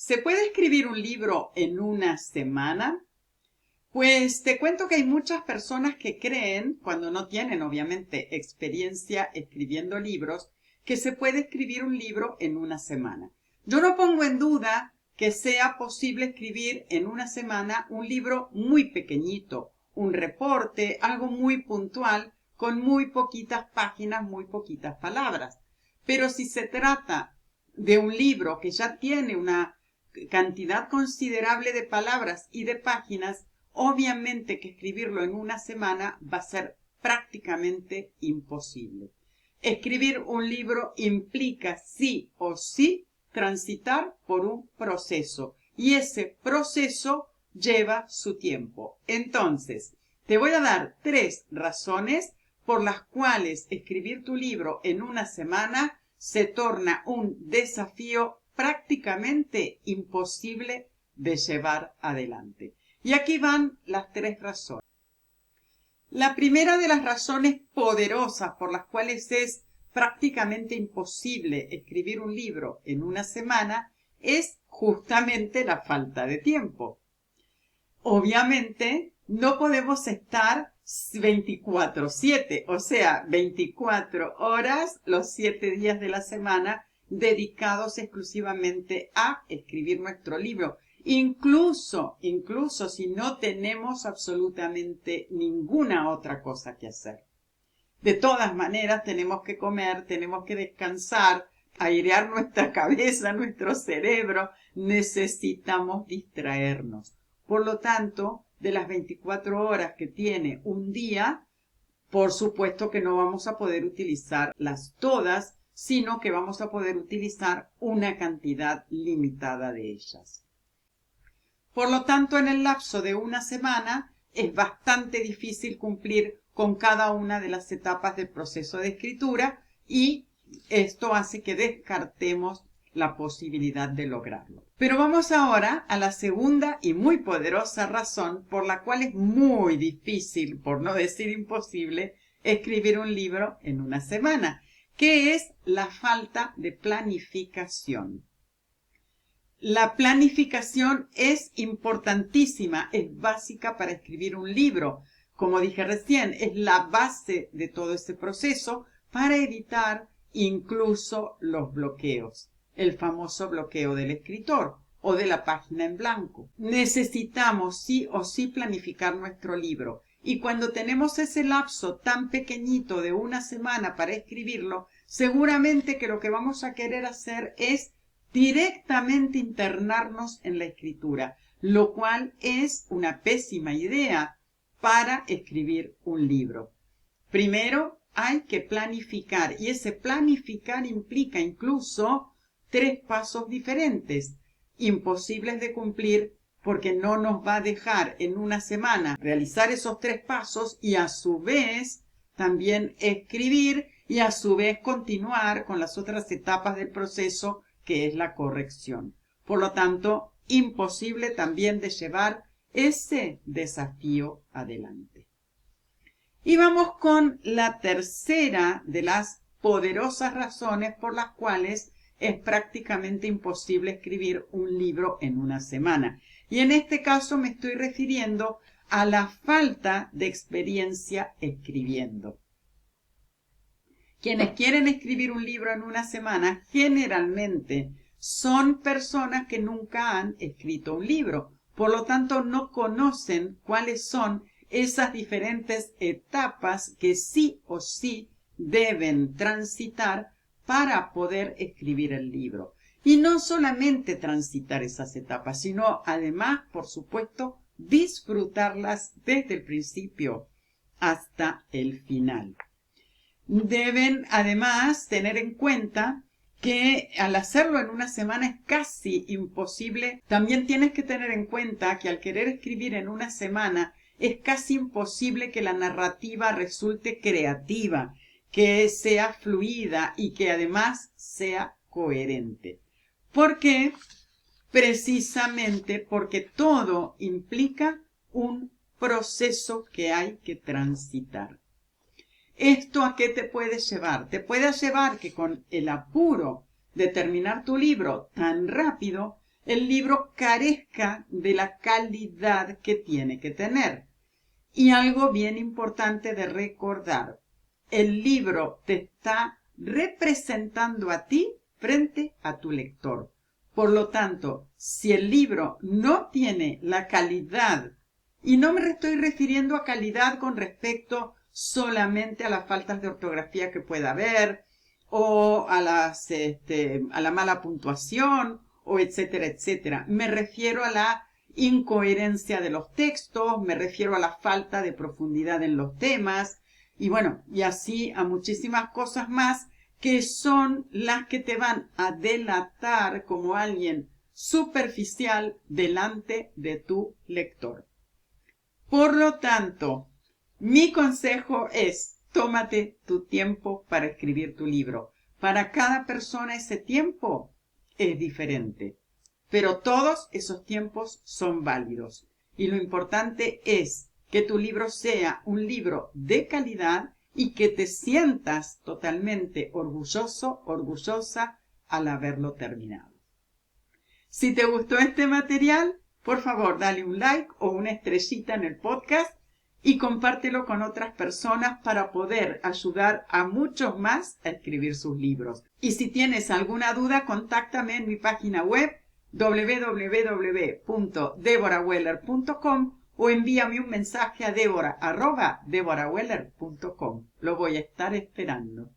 ¿Se puede escribir un libro en una semana? Pues te cuento que hay muchas personas que creen, cuando no tienen obviamente experiencia escribiendo libros, que se puede escribir un libro en una semana. Yo no pongo en duda que sea posible escribir en una semana un libro muy pequeñito, un reporte, algo muy puntual, con muy poquitas páginas, muy poquitas palabras. Pero si se trata de un libro que ya tiene una cantidad considerable de palabras y de páginas, obviamente que escribirlo en una semana va a ser prácticamente imposible. Escribir un libro implica sí o sí transitar por un proceso y ese proceso lleva su tiempo. Entonces, te voy a dar 3 razones por las cuales escribir tu libro en una semana se torna un desafío prácticamente imposible de llevar adelante. Y aquí van las 3 razones. La primera de las razones poderosas por las cuales es prácticamente imposible escribir un libro en una semana es justamente la falta de tiempo. Obviamente, no podemos estar 24/7, o sea, 24 horas los 7 días de la semana dedicados exclusivamente a escribir nuestro libro. Incluso si no tenemos absolutamente ninguna otra cosa que hacer. De todas maneras, tenemos que comer, tenemos que descansar, airear nuestra cabeza, nuestro cerebro. Necesitamos distraernos. Por lo tanto, de las 24 horas que tiene un día, por supuesto que no vamos a poder utilizarlas todas, sino que vamos a poder utilizar una cantidad limitada de ellas. Por lo tanto, en el lapso de una semana es bastante difícil cumplir con cada una de las etapas del proceso de escritura y esto hace que descartemos la posibilidad de lograrlo. Pero vamos ahora a la segunda y muy poderosa razón por la cual es muy difícil, por no decir imposible, escribir un libro en una semana, que es la falta de planificación. La planificación es importantísima, es básica para escribir un libro. Como dije recién, es la base de todo este proceso para evitar incluso los bloqueos. El famoso bloqueo del escritor o de la página en blanco. Necesitamos sí o sí planificar nuestro libro. Y cuando tenemos ese lapso tan pequeñito de una semana para escribirlo, seguramente que lo que vamos a querer hacer es directamente internarnos en la escritura, lo cual es una pésima idea para escribir un libro. Primero hay que planificar y ese planificar implica incluso 3 pasos diferentes, imposibles de cumplir porque no nos va a dejar en una semana realizar esos 3 pasos y a su vez también escribir y a su vez continuar con las otras etapas del proceso que es la corrección. Por lo tanto, imposible también de llevar ese desafío adelante. Y vamos con la tercera de las poderosas razones por las cuales es prácticamente imposible escribir un libro en una semana. Y en este caso me estoy refiriendo a la falta de experiencia escribiendo. Quienes quieren escribir un libro en una semana generalmente son personas que nunca han escrito un libro. Por lo tanto, no conocen cuáles son esas diferentes etapas que sí o sí deben transitar para poder escribir el libro. Y no solamente transitar esas etapas, sino además, por supuesto, disfrutarlas desde el principio hasta el final. Deben además tener en cuenta que al hacerlo en una semana es casi imposible. También tienes que tener en cuenta que al querer escribir en una semana es casi imposible que la narrativa resulte creativa, que sea fluida y que además sea coherente. ¿Por qué? Precisamente porque todo implica un proceso que hay que transitar. ¿Esto a qué te puede llevar? Te puede llevar que con el apuro de terminar tu libro tan rápido, el libro carezca de la calidad que tiene que tener. Y algo bien importante de recordar, el libro te está representando a ti frente a tu lector. Por lo tanto, si el libro no tiene la calidad, y no me estoy refiriendo a calidad con respecto solamente a las faltas de ortografía que pueda haber, o a la mala puntuación, o etcétera, etcétera. Me refiero a la incoherencia de los textos, me refiero a la falta de profundidad en los temas, y bueno, y así a muchísimas cosas más que son las que te van a delatar como alguien superficial delante de tu lector. Por lo tanto, mi consejo es, tómate tu tiempo para escribir tu libro. Para cada persona ese tiempo es diferente, pero todos esos tiempos son válidos. Y lo importante es que tu libro sea un libro de calidad y que te sientas totalmente orgulloso, orgullosa al haberlo terminado. Si te gustó este material, por favor, dale un like o una estrellita en el podcast y compártelo con otras personas para poder ayudar a muchos más a escribir sus libros. Y si tienes alguna duda, contáctame en mi página web www.deboraweller.com o envíame un mensaje a debora@deboraweller.com. Lo voy a estar esperando.